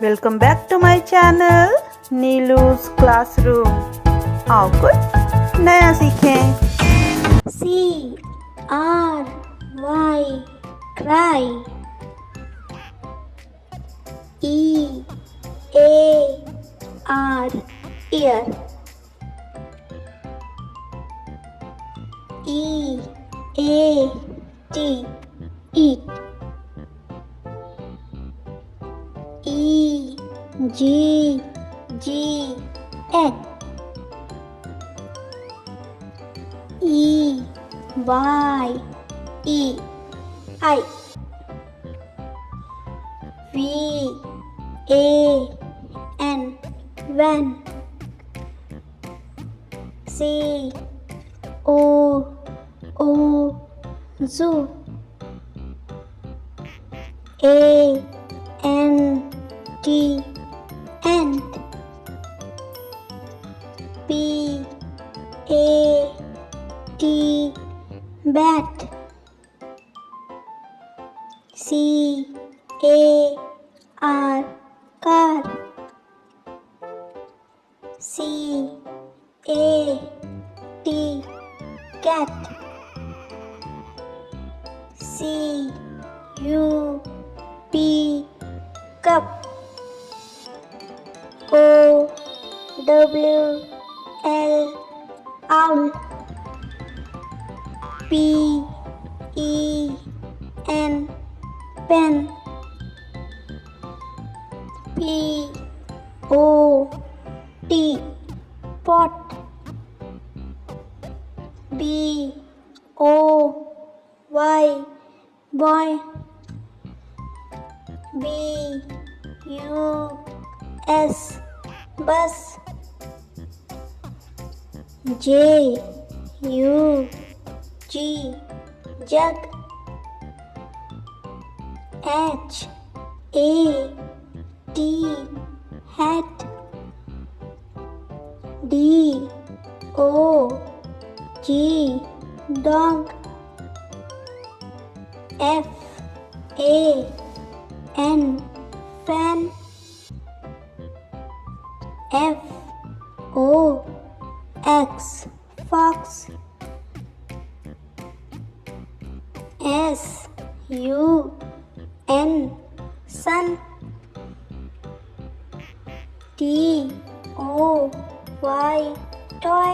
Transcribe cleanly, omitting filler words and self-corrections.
Welcome back to my channel Neelu's classroom. आओ कुछ नया सीखें। C-R-Y cry, E-A-R ear, E-A-T eat, E-G-G egg, E-Y-E eye, V-A-N van, C-O-O zoo, A-N-T ant, B-A-T bat, C-A-R car, C-A-T cat, C-U-P cup, O-W-L owl, P-E-N pen, P-O-T pot, B-O-Y boy, B-U-S bus, J-U-G jug, H-A-T hat, D-O-G dog, F-A-N fan, F-O-X fox, S-U-N sun, T-O-Y toy,